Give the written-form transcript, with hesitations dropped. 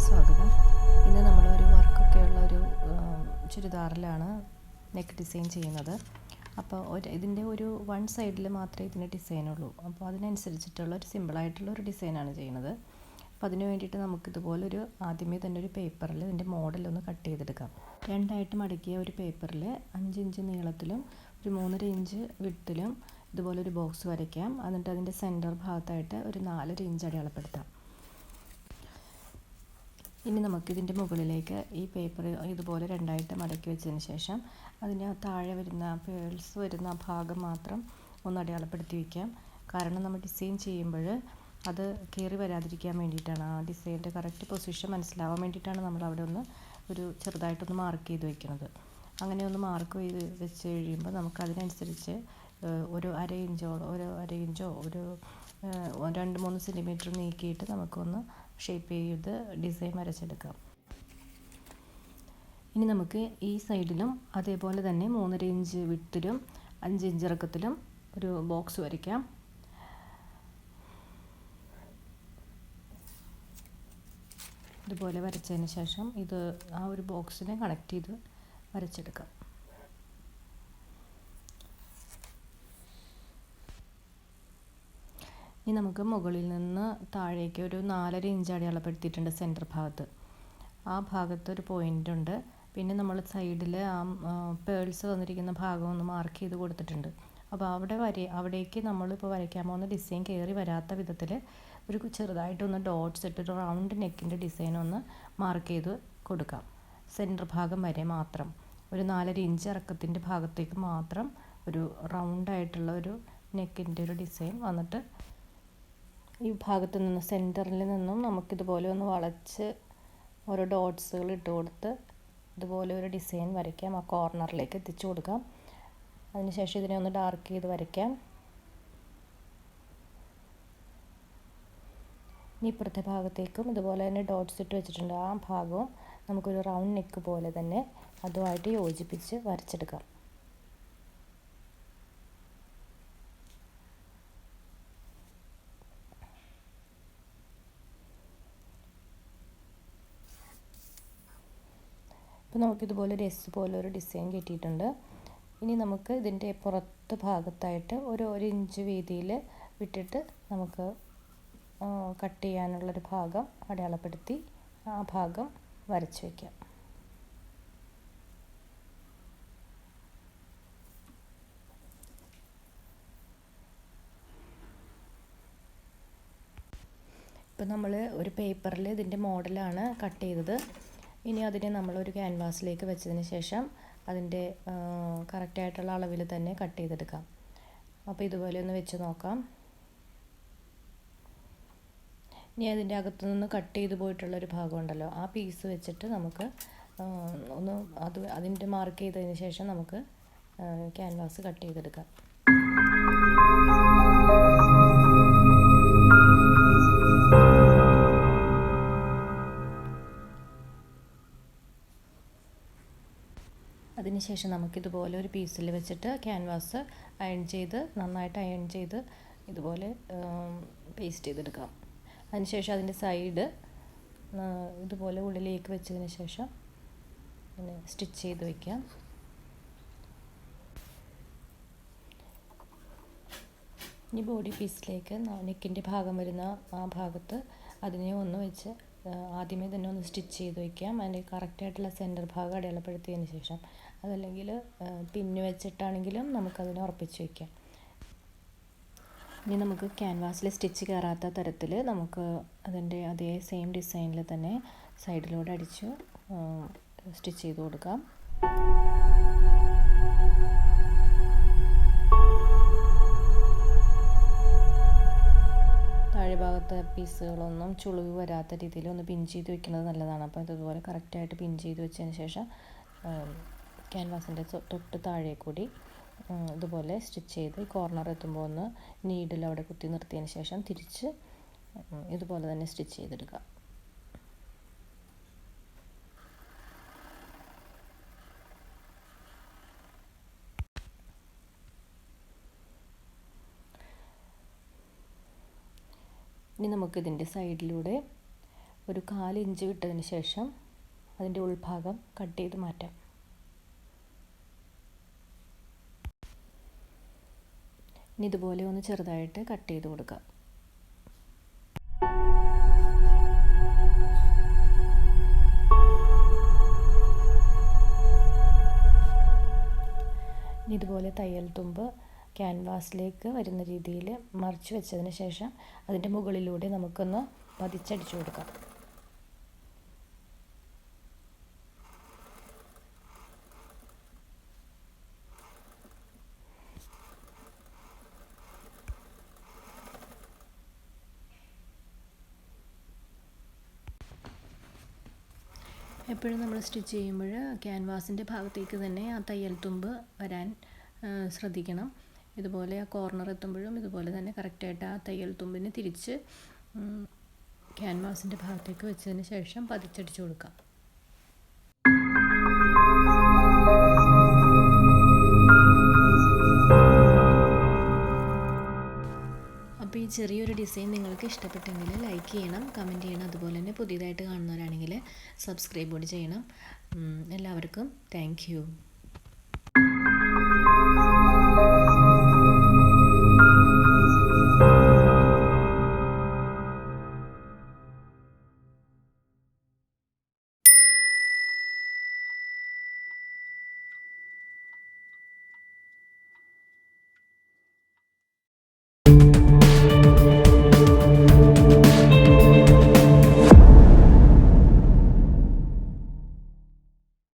സ്വാഗതം. ഇന്ന് നമ്മളൊരു വർക്കൊക്കെയുള്ള ഒരു ചുരിദാറിലാണ് നെക്ക് ഡിസൈൻ ചെയ്യുന്നത്. അപ്പോൾ ഇതിൻ്റെ ഒരു വൺ സൈഡിൽ മാത്രമേ ഇതിന് ഡിസൈനുള്ളൂ. അപ്പോൾ അതിനനുസരിച്ചിട്ടുള്ള ഒരു സിമ്പിളായിട്ടുള്ള ഒരു ഡിസൈനാണ് ചെയ്യുന്നത്. അപ്പോൾ അതിന് വേണ്ടിയിട്ട് നമുക്കിതുപോലൊരു ആദ്യമേ തന്നെ ഒരു പേപ്പറിൽ ഇതിൻ്റെ മോഡലൊന്ന് കട്ട് ചെയ്തെടുക്കാം. രണ്ടായിട്ട് മടക്കിയ ഒരു പേപ്പറിൽ 5 ഇഞ്ച് നീളത്തിലും ഒരു 3.5 ഇഞ്ച് വിഡ്ത്തിലും ഇതുപോലൊരു ബോക്സ് വരയ്ക്കാം. എന്നിട്ട് അതിൻ്റെ സെൻറ്റർ ഭാഗത്തായിട്ട് ഒരു 4 ഇഞ്ച് അടയാളപ്പെടുത്താം. ഇനി നമുക്കിതിൻ്റെ മുകളിലേക്ക് ഈ പേപ്പർ ഇതുപോലെ രണ്ടായിട്ട് മടക്കി വെച്ചതിന് ശേഷം അതിന് താഴെ വരുന്ന പേൾസ് വരുന്ന ഭാഗം മാത്രം ഒന്ന് അടയാളപ്പെടുത്തി വയ്ക്കാം. കാരണം നമ്മൾ ഡിസൈൻ ചെയ്യുമ്പോൾ അത് കയറി വരാതിരിക്കാൻ വേണ്ടിയിട്ടാണ്, ആ ഡിസൈൻ്റെ കറക്റ്റ് പൊസിഷൻ മനസ്സിലാവാൻ വേണ്ടിയിട്ടാണ് നമ്മൾ അവിടെ ഒരു ചെറുതായിട്ടൊന്ന് മാർക്ക് ചെയ്ത് വയ്ക്കുന്നത്. അങ്ങനെ ഒന്ന് മാർക്ക് ചെയ്ത് വെച്ച് കഴിയുമ്പോൾ നമുക്കതിനനുസരിച്ച് ഒരു അര ഇഞ്ചോ ഒരു 2-3 സെൻറ്റിമീറ്റർ നീക്കിയിട്ട് നമുക്കൊന്ന് ഷേപ്പ് ചെയ്ത് ഡിസൈൻ വരച്ചെടുക്കാം. ഇനി നമുക്ക് ഈ സൈഡിലും അതേപോലെ തന്നെ 3.5 ഇഞ്ച് വിഡ്ത്തിലും 5 ഇഞ്ച് ഇറക്കത്തിലും ഒരു ബോക്സ് വരയ്ക്കാം. ഇതുപോലെ വരച്ചതിന് ശേഷം ഇത് ആ ഒരു ബോക്സിനെ കണക്ട് ചെയ്ത് വരച്ചെടുക്കാം. ഇനി നമുക്ക് മുകളിൽ നിന്ന് താഴേക്ക് ഒരു 4.5 ഇഞ്ച് അടയാളപ്പെടുത്തിയിട്ടുണ്ട് സെൻറ്റർ ഭാഗത്ത്. ആ ഭാഗത്ത് ഒരു പോയിൻ്റ് ഉണ്ട്. പിന്നെ നമ്മൾ സൈഡിൽ ആ പേൾസ് വന്നിരിക്കുന്ന ഭാഗം ഒന്ന് മാർക്ക് ചെയ്ത് കൊടുത്തിട്ടുണ്ട്. അപ്പോൾ അവിടേക്ക് നമ്മളിപ്പോൾ വരയ്ക്കാൻ പോകുന്ന ഡിസൈൻ കയറി വരാത്ത വിധത്തിൽ ഒരു ചെറുതായിട്ടൊന്ന് ഡോട്ട്സ് ഇട്ടിട്ട് റൗണ്ട് നെക്കിൻ്റെ ഡിസൈൻ ഒന്ന് മാർക്ക് ചെയ്ത് കൊടുക്കാം. സെൻറ്റർ ഭാഗം വരെ മാത്രം ഒരു 4.5 ഇഞ്ച് ഇറക്കത്തിൻ്റെ ഭാഗത്തേക്ക് മാത്രം ഒരു റൗണ്ടായിട്ടുള്ള ഒരു നെക്കിൻ്റെ ഒരു ഡിസൈൻ വന്നിട്ട് ഈ ഭാഗത്ത് നിന്ന് സെൻറ്ററിൽ നിന്നും നമുക്കിതുപോലെ ഒന്ന് വളച്ച് ഓരോ ഡോട്ട്സുകൾ ഇട്ട് കൊടുത്ത് ഇതുപോലെ ഒരു ഡിസൈൻ വരയ്ക്കാം. ആ കോർണറിലേക്ക് എത്തിച്ചു കൊടുക്കാം. അതിനുശേഷം ഇതിനെ ഒന്ന് ഡാർക്ക് ചെയ്ത് വരയ്ക്കാം. ഇനി ഇപ്പുറത്തെ ഭാഗത്തേക്കും ഇതുപോലെ തന്നെ ഡോട്ട്സ് ഇട്ട് വെച്ചിട്ടുണ്ട്. ആ ഭാഗവും നമുക്കൊരു റൗണ്ട് നെക്ക് പോലെ തന്നെ അതുമായിട്ട് യോജിപ്പിച്ച് വരച്ചെടുക്കാം. ഇപ്പോൾ നമുക്കിതുപോലെ ഒരു എസ് പോലെ ഒരു ഡിസൈൻ കിട്ടിയിട്ടുണ്ട്. ഇനി നമുക്ക് ഇതിൻ്റെ പുറത്ത് ഭാഗത്തായിട്ട് ഒരു ഇഞ്ച് വീതിയിൽ വിട്ടിട്ട് നമുക്ക് കട്ട് ചെയ്യാനുള്ളൊരു ഭാഗം അടയാളപ്പെടുത്തി ആ ഭാഗം വരച്ച് വയ്ക്കാം. ഇപ്പോൾ നമ്മൾ ഒരു പേപ്പറിൽ ഇതിൻ്റെ മോഡലാണ് കട്ട് ചെയ്തത്. ഇനി അതിനെ നമ്മളൊരു ക്യാൻവാസിലേക്ക് വെച്ചതിന് ശേഷം അതിൻ്റെ കറക്റ്റായിട്ടുള്ള അളവിൽ തന്നെ കട്ട് ചെയ്തെടുക്കാം. അപ്പോൾ ഇതുപോലെ ഒന്ന് വെച്ച് നോക്കാം. ഇനി അതിൻ്റെ അകത്തു നിന്ന് കട്ട് ചെയ്ത് പോയിട്ടുള്ളൊരു ഭാഗമുണ്ടല്ലോ, ആ പീസ് വെച്ചിട്ട് നമുക്ക് അതിൻ്റെ മാർക്ക് ചെയ്തതിന് ശേഷം നമുക്ക് ക്യാൻവാസ് കട്ട് ചെയ്തെടുക്കാം. അതിനുശേഷം നമുക്കിതുപോലെ ഒരു പീസിൽ വെച്ചിട്ട് ക്യാൻവാസ് നന്നായിട്ട് അയൺ ചെയ്ത് ഇതുപോലെ പേസ്റ്റ് ചെയ്തെടുക്കാം. അതിനുശേഷം അതിൻ്റെ സൈഡ് ഇതുപോലെ ഉള്ളിലേക്ക് വെച്ചതിന് ശേഷം പിന്നെ സ്റ്റിച്ച് ചെയ്ത് വയ്ക്കാം. ഇനി ബോഡി പീസിലേക്ക് നെക്കിൻ്റെ ഭാഗം വരുന്ന ആ ഭാഗത്ത് അതിനെ ഒന്ന് വെച്ച് ആദ്യമേ തന്നെ ഒന്ന് സ്റ്റിച്ച് ചെയ്ത് വയ്ക്കാം. അതിൻ്റെ കറക്റ്റായിട്ടുള്ള സെൻറ്റർ ഭാഗം അടയാളപ്പെടുത്തിയതിന് ശേഷം, അതല്ലെങ്കിൽ പിന്ന് വെച്ചിട്ടാണെങ്കിലും നമുക്കതിനെ ഉറപ്പിച്ച് വയ്ക്കാം. ഇനി നമുക്ക് ക്യാൻവാസിൽ സ്റ്റിച്ച് കയറാത്ത തരത്തിൽ നമുക്ക് അതിൻ്റെ അതേ സെയിം ഡിസൈനിൽ തന്നെ സൈഡിലൂടെ അടിച്ച് സ്റ്റിച്ച് ചെയ്ത് കൊടുക്കാം. താഴെ ഭാഗത്തെ പീസുകളൊന്നും ചുളിവ് വരാത്ത രീതിയിൽ ഒന്ന് പിൻ ചെയ്ത് വെക്കുന്നത് നല്ലതാണ്. അപ്പോൾ ഇതുപോലെ കറക്റ്റായിട്ട് പിൻ ചെയ്ത് വെച്ചതിന് ശേഷം ക്യാൻവാസിൻ്റെ തൊട്ട് താഴെ കൂടി ഇതുപോലെ സ്റ്റിച്ച് ചെയ്ത് കോർണർ എത്തുമ്പോൾ ഒന്ന് നീഡിൽ അവിടെ കുത്തി നിർത്തിയതിന് ശേഷം തിരിച്ച് ഇതുപോലെ തന്നെ സ്റ്റിച്ച് ചെയ്തെടുക്കുക. ഇനി നമുക്കിതിൻ്റെ സൈഡിലൂടെ ഒരു 1/4 ഇഞ്ച് വിട്ടതിന് ശേഷം അതിൻ്റെ ഉൾഭാഗം കട്ട് ചെയ്ത് മാറ്റാം. ഇനി ഇതുപോലെ ഒന്ന് ചെറുതായിട്ട് കട്ട് ചെയ്ത് കൊടുക്കാം. ഇനി ഇതുപോലെ തയ്യൽ തുമ്പ് ക്യാൻവാസിലേക്ക് വരുന്ന രീതിയിൽ മറിച്ച് വെച്ചതിന് ശേഷം അതിൻ്റെ മുകളിലൂടെ നമുക്കൊന്ന് പതിച്ചടിച്ചു കൊടുക്കാം. എപ്പോഴും നമ്മൾ സ്റ്റിച്ച് ചെയ്യുമ്പോൾ ക്യാൻവാസിൻ്റെ ഭാഗത്തേക്ക് തന്നെ ആ തയ്യൽ തുമ്പ് വരാൻ ശ്രദ്ധിക്കണം. ഇതുപോലെ ആ കോർണർ എത്തുമ്പോഴും ഇതുപോലെ തന്നെ കറക്റ്റായിട്ട് ആ തയ്യൽ തുമ്പിന് തിരിച്ച് ക്യാൻവാസിൻ്റെ ഭാഗത്തേക്ക് വെച്ചതിന് ശേഷം പതിച്ചടിച്ചു കൊടുക്കാം. അപ്പോൾ ഈ ചെറിയൊരു ഡിസൈൻ നിങ്ങൾക്ക് ഇഷ്ടപ്പെട്ടെങ്കിൽ ലൈക്ക് ചെയ്യണം, കമൻറ്റ് ചെയ്യണം. അതുപോലെ തന്നെ പുതിയതായിട്ട് കാണുന്നവരാണെങ്കിൽ സബ്സ്ക്രൈബ് കൂടി ചെയ്യണം. എല്ലാവർക്കും താങ്ക് യു.